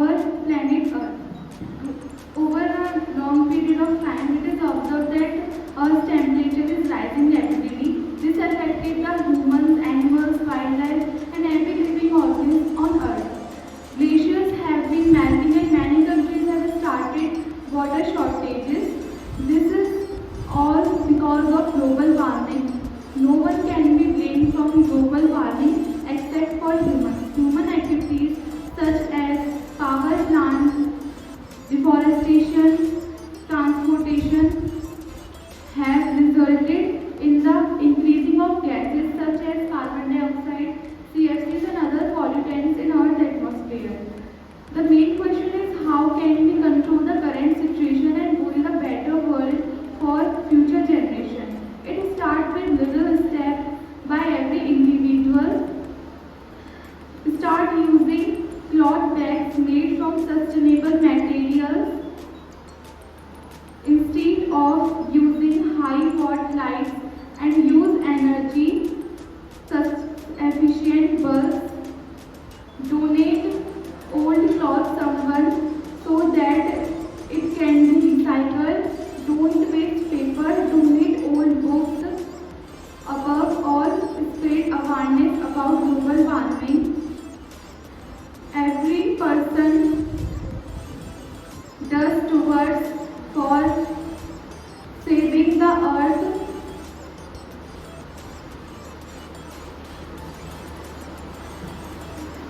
our planet Earth. Over a long period of time, it is observed that Earth's temperature is rising rapidly. This affected the humans, animals, wildlife, and every living organism on Earth. Glaciers have been melting and many countries have started water shortages. This is all because of global warming. No one can be blamed from global warming except for humans. Human activities such as power plants, deforestation, transportation have resulted in the increasing of gases such as carbon dioxide, CFCs and other pollutants in Earth's atmosphere. The main question is how can we control the current situation and build a better world for future generations. It starts with little steps by every individual. Start using cloth bags made from sustainable materials instead of using high watt lights and use energy such efficient bulbs. Donate old cloth someone so that it can be recycled. Don't waste paper. Donate old books. Above all, spread awareness about global warming. Every person does towards for saving the earth.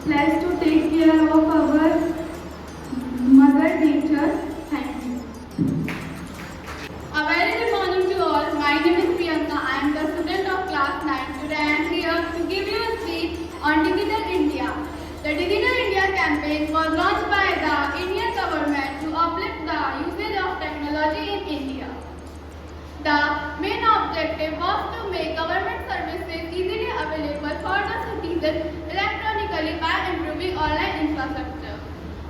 Let's to take care of our mother nature. Thank you. A very good morning to all. My name is Priyanka. I am the student of class 9. Today I am here to give you a speech on Digital India. The Digital India campaign was launched by the Indian government to uplift the usage of technology in India. The main objective was to make government services easily available for the citizens electronically by improving online infrastructure.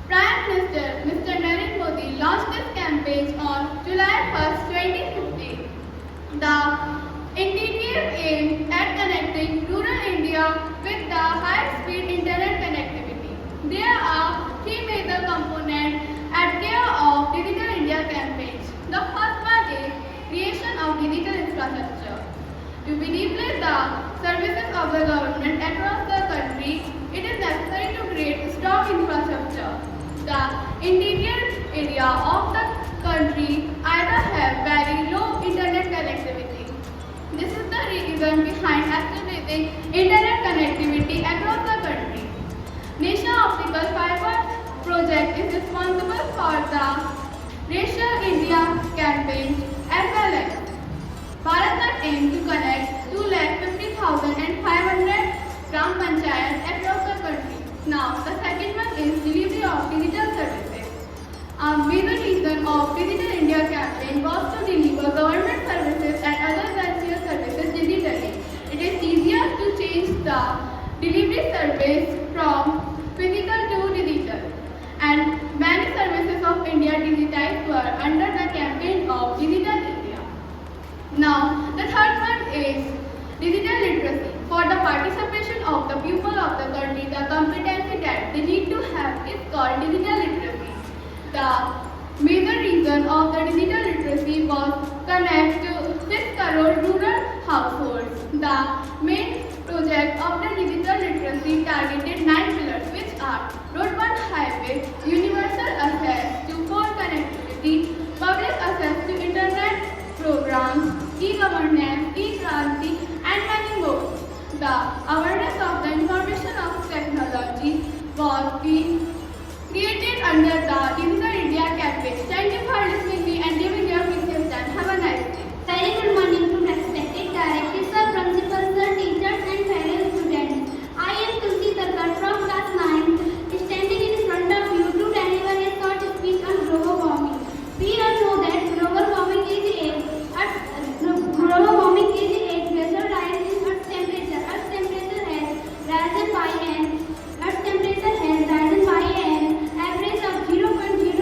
Prime Minister Mr. Narendra Modi launched this campaign on July 1st, 2015. The initiative aimed at connecting rural India with the high-speed internet connectivity. There are three major components at care of Digital India campaigns. The first one is creation of digital infrastructure. To be replace the services of the government across the country, it is necessary to create strong infrastructure. The interior area of the country either have very low internet connectivity. This is the reason behind establishing internet connectivity across the country. National Optical Fiber Project is responsible for the Racial India campaign as well as BharatNet aims to connect 2,50,500 Gram Panchayats across the country. Now, the second one is delivery of digital services. A major reason of Digital India campaign was to deliver government services and other essential services digitally. It is easier to change the delivery service from physical to digital. And many services of India digitized were under the campaign of Digital India. Now, the third one is digital literacy. For the participation of the people of the country, the competency that they need to have is called digital literacy. The major reason of the digital literacy was connect to 6 crore rural households. The main project of the digital literacy targeted 9 pillars, which are broadband highway, universal access to phone connectivity, public access to internet programs, e-governance, e-Kranti, and many more. The awareness of the information of technology was being created under the Digital India campaign. Thank you for listening me and giving your precious time. Have a nice day. Very good morning to respected directors, sir, principals, sir, teachers and fellow students. I am Tulsi Sarkar from class 9, standing in front of you to deliver a short speech on global warming. We all know that global warming is a pressure rise in Earth's temperature. Earth's temperature has risen by an average of 0.0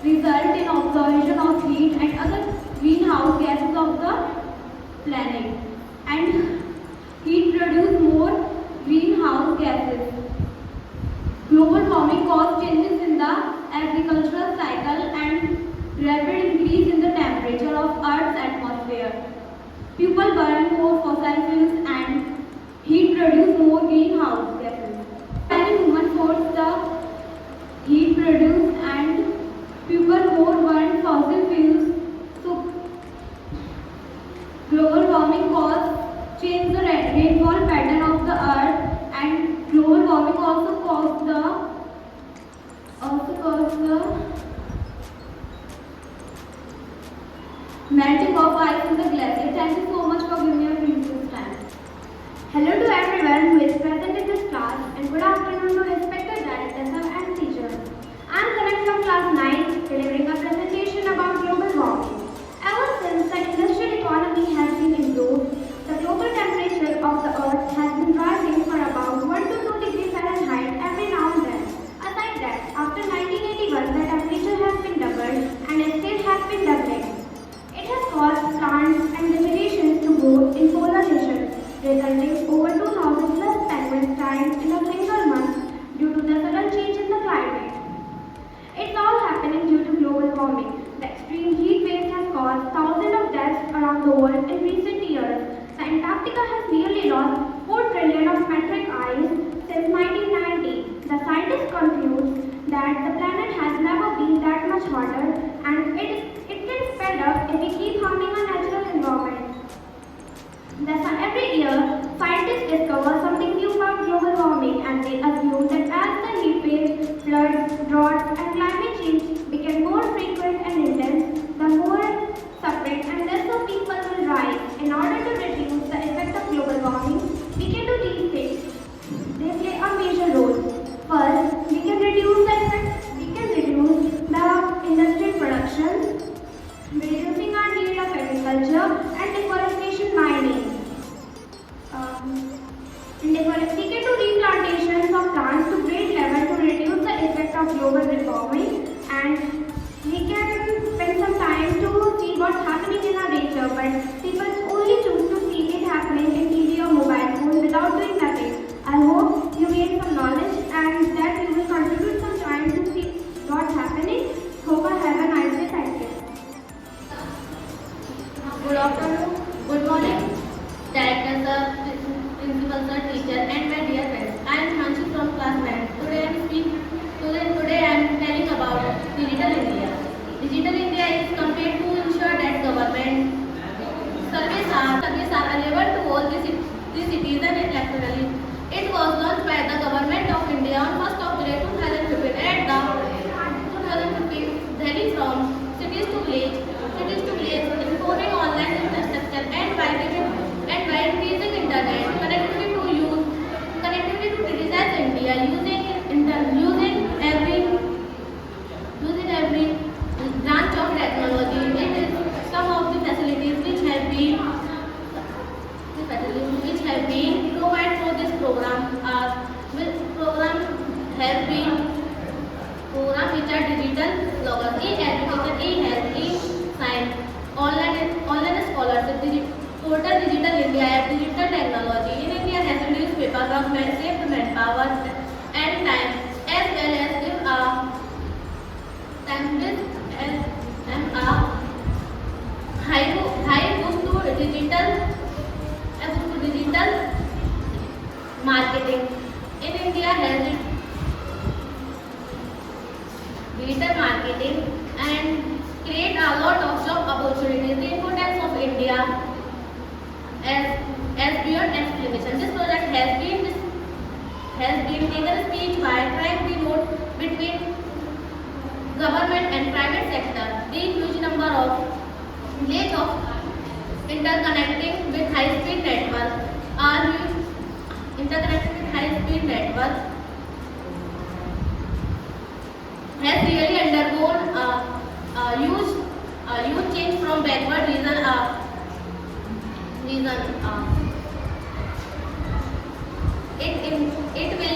result in absorption of heat and other greenhouse gases of the planet, and heat produce more greenhouse gases. Global warming causes changes in the agricultural cycle and rapid increase in the temperature of Earth's atmosphere. People burn more fossil fuels and heat produce more greenhouse gases. Many human force the heat produced and people more burn fossil fuels. So global warming cause change the rainfall pattern of the earth, and global warming also cause the melting of ice in the glacier. Thank you so much for giving me your precious time. Hello to everyone who is present in this class, and good afternoon to respected directors and teachers. I am Kanak from class 9, delivering a presentation about global warming. Ever since the industrial economy has been improved, the global temperature of the earth has been rising for about 1 to 2 degrees Fahrenheit every now and then. Aside that, after 1981, the temperature has been doubled and it still has been doubling. It has caused plants and vegetations to grow in polar regions, resulting over 2,000 plus penguins dying in a single month due to the sudden change in the climate. It's all happening due to global warming. The extreme heat waves have caused thousands of deaths around the world in recent years. The Antarctica has nearly lost 4 trillion of metric ice since 1990. The scientists conclude that the planet has never been that much hotter, and it can speed up if we keep harming our natural environment. Every year, scientists discover something new about global warming, and they assume that as the heat waves, floods, droughts, and climate change become more frequent and intense, the more suffering and lesser people will rise. In order to reduce the effect of global warming, we can do these things. They play a major role. First, we can reduce the industrial production, reducing our need of agriculture and deforestation mining. We can do replantations of plants to great level to reduce the effect of global warming, and we can spend some time to see what's happening in our nature, but people only choose to see it happening in TV or mobile phone without doing nothing. I hope you gain some knowledge and that you will contribute some time to see what's happening. Hope I have a nice day. Thank you. Good afternoon, good morning, director sir, principal sir, teacher, and my dear friends. I am Hanshi from class 9. Today I am telling about Digital India. Digital India is campaign to ensure that government services are available to all the citizens electorally. It was launched by the Government of India on 1st of July 2015 at the 2015 Delhi from cities to village, improving online infrastructure and by increasing internet connectivity to digitize India using every branch of technology. It is some of the facilities which have been provided for this program which are digital logos, e-education, e-health, e-science, online scholarship, portal Digital India app, digital technology. In India has reduced paperwork, saved manpower and time, as well as give a high boost to digital marketing. In India has digital marketing and create a lot of job opportunities. The importance of India as beyond explanation. This project has been taken speech by trying the road between government and private sector. The huge number of lanes of interconnecting with high-speed network has really undergone a huge change from backward region. It will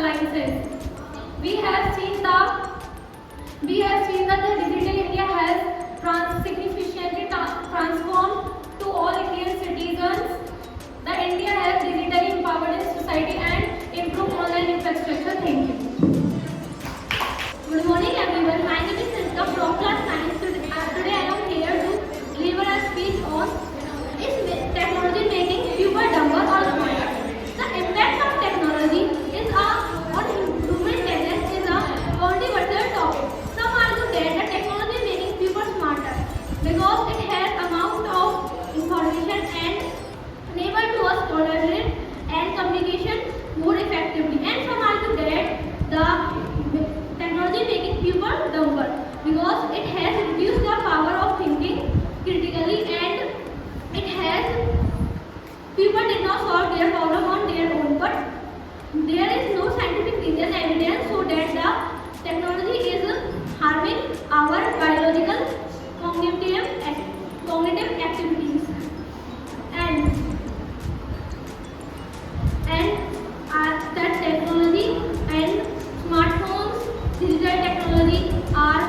alliances. We have seen that the digital India has significantly transformed to all Indian citizens. The India has digitally empowered its society and improved online infrastructure. Thank you. Good morning everyone. My name is Ritika from class 9. Today I am here to deliver a speech on is technology making people dumber or smarter. The impact of technology on human intelligence is a controversial topic. Some argue that the technology making people smarter because it has amount of information and enable to us collaborate and communication more effectively. And some argue that the technology making people dumber because it has reduced the power of thinking critically and it has people did not solve their problem on their own, but there is no scientific reason evidence so that the technology is harming our biological cognitive activities and that technology and smartphones, digital technology are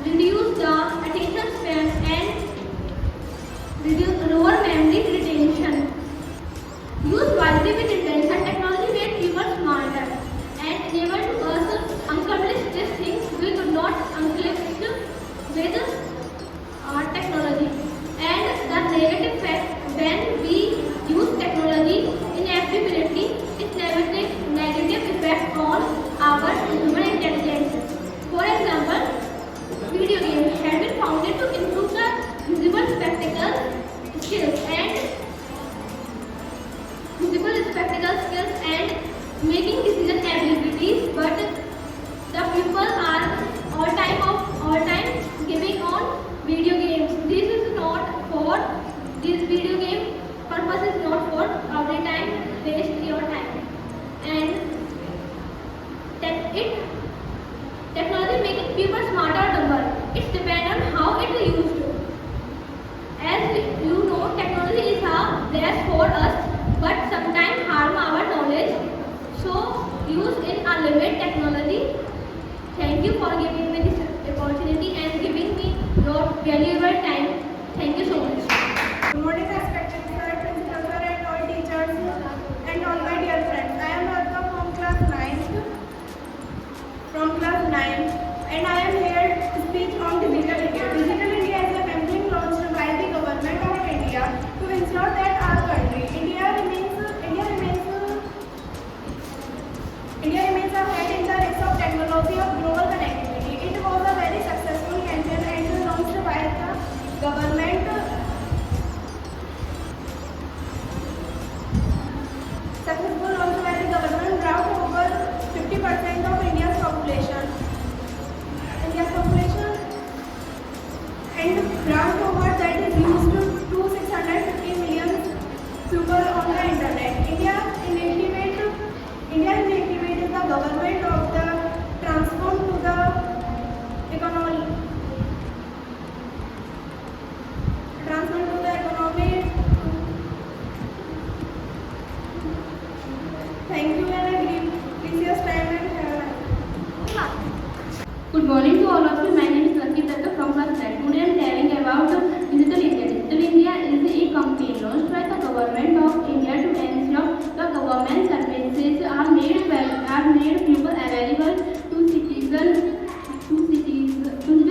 reduce the attention span and reduce lower memory retention. Use wisely with intention, technology makes people smarter and enable to us accomplish these things we could not accomplish with technology. And the negative fact when we use technology inappropriately, it negative effect on our human intelligence. For example, video games have been founded to improve the visible spectacle skills and making decision abilities, but the people are all time giving on video games. This video game purpose is not for every time waste your time. And technology making people smarter or dumber. It's depend on how it is used. As you know, technology is a bless for us, but sometimes harm our knowledge. So use in a limit technology. Thank you for giving me this opportunity and giving me your valuable time. Thank you so much. Good morning, respected sir, principal sir, and all teachers, and all my dear friends. I am Radha from class 9, and I am here to speak on Digital India. Digital India is a campaign launched by the government of India to ensure that our country, India remains ahead in the race of technology of global connectivity. It was a very successful campaign and launched by the government. Successful launched by the government brought over 50% of India's population and brought over that is used to 650 million people on the internet. India initiative is the government of the transform to the economy. Thank you and I give precious time and have a nice. Good morning to all of you. My name is Lakshmi Datta from class 10. Today I am telling about Digital India. Digital India is a campaign launched by the government of India to ensure the government services are made people available to citizens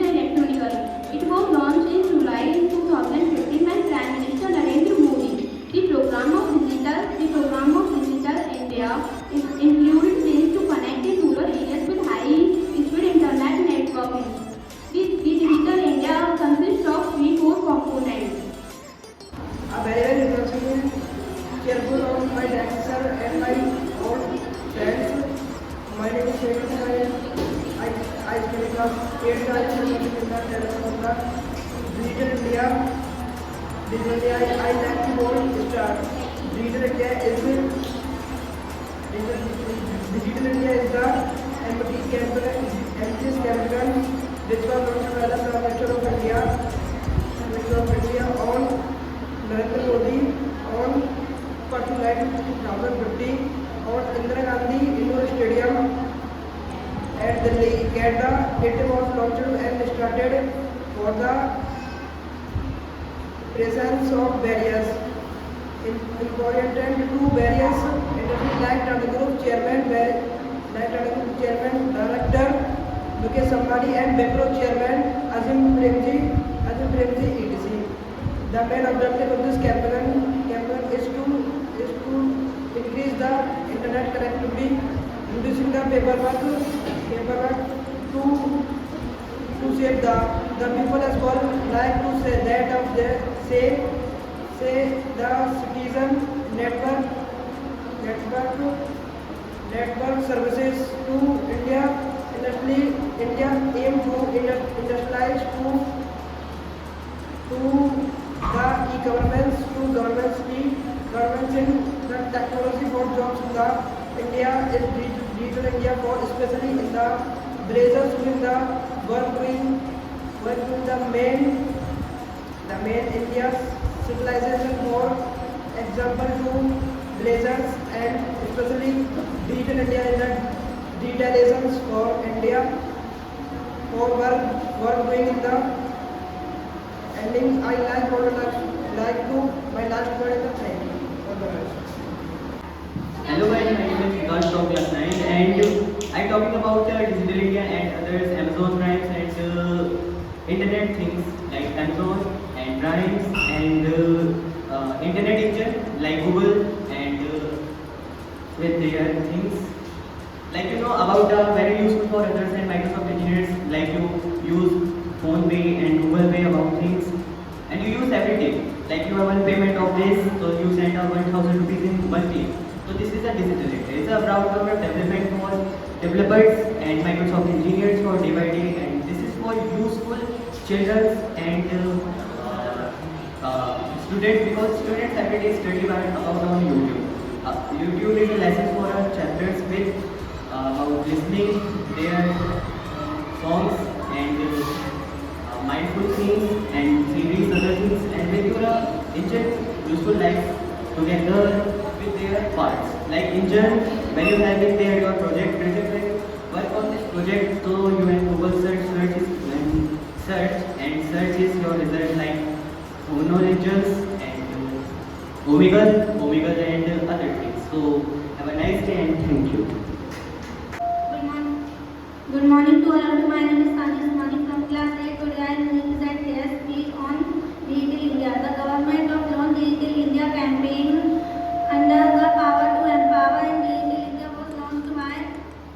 electronically. It was launched in July 2015 by Prime Minister Narendra Modi. The program of Digital India includes ways to connect the rural areas with high-speed internet networking. The Digital India consists of 3 core components. A very interesting, careful of my desk sir and my old friends. My name is Shekhar Sahay. I study class 8 in the Digital India. I like to hold start. Digital India is the MT campaign which was launched by the Prime Minister of India on Narendra Modi on 1st July 2015 on Indira Gandhi Indoor Stadium for the presence of barriers. Important two barriers like Tata Group Chairman, Director Mukesh Ambani and Wipro Chairman Azim Premji, etc. The main objective of this campaign is to increase the internet connectivity, reducing the paperwork to save the people as well. Like to say that of the say the citizen network services to India. India aim to industrialize to the e-governments to governments in the technology for jobs in the India is digital India for especially in the blazers with the work doing the main India's civilization for example to blazers and especially digital India in the digitalizations for India for work doing in the ending. I like to my last word is the thank you. Hello guys, my name is Vikas from class 9 and I talking about Digital India and others, Amazon Prime and internet things like Amazon and Prime and internet engine like Google and with their things like about very useful for others and Microsoft engineers like you use PhonePe and Google Pay about things and you use everything like you have one payment of this so you send out 1000 rupees in 1 click. So this is a digital India. It's a broad cover development for developers and Microsoft engineers for day by day and this is for useful children and students because students every day study about on YouTube. YouTube is a lesson for our chapters with about listening their songs and mindful things and series other things and with your engine useful life together with their parts like engine when you have it there your project work on this project so you have Google search is your result like Uno engines and Omegle and other things. So have a nice day and thank you. Good morning to all of you. My name is Sanjay Sumani from class 8. Today I am going to present here speech on Digital India. The government of Launched Digital India campaign under the Power to Empower and Digital India was launched by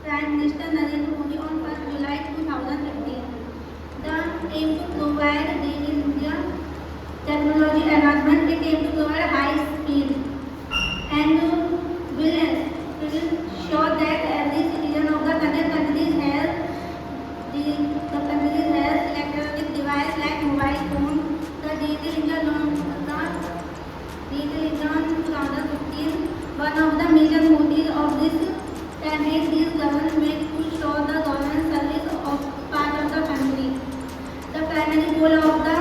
Prime Minister Narendra Modi on 1st July 2015. The aim to provide Digital India technology advancement. It aim to provide high speed and will ensure that every citizen of the country has electronic device like mobile phone. The Digital India launch in 2015. One of the major motives of this campaign is government to show the government service of part of the country. The primary goal of the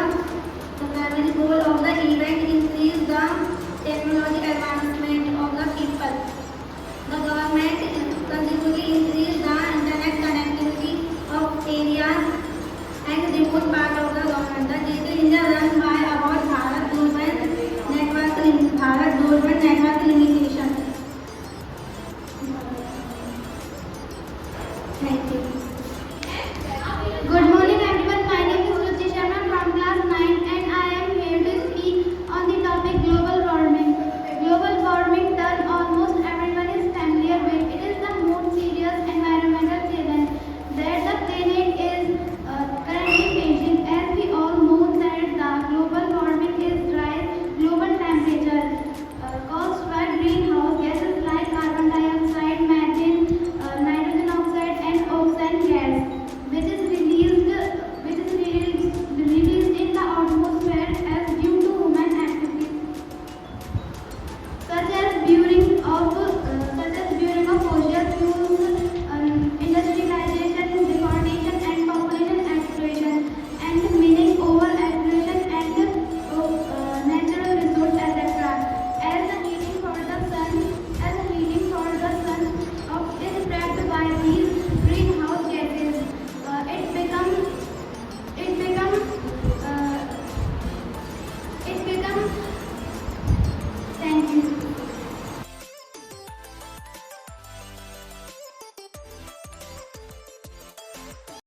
event is increase the technology advancement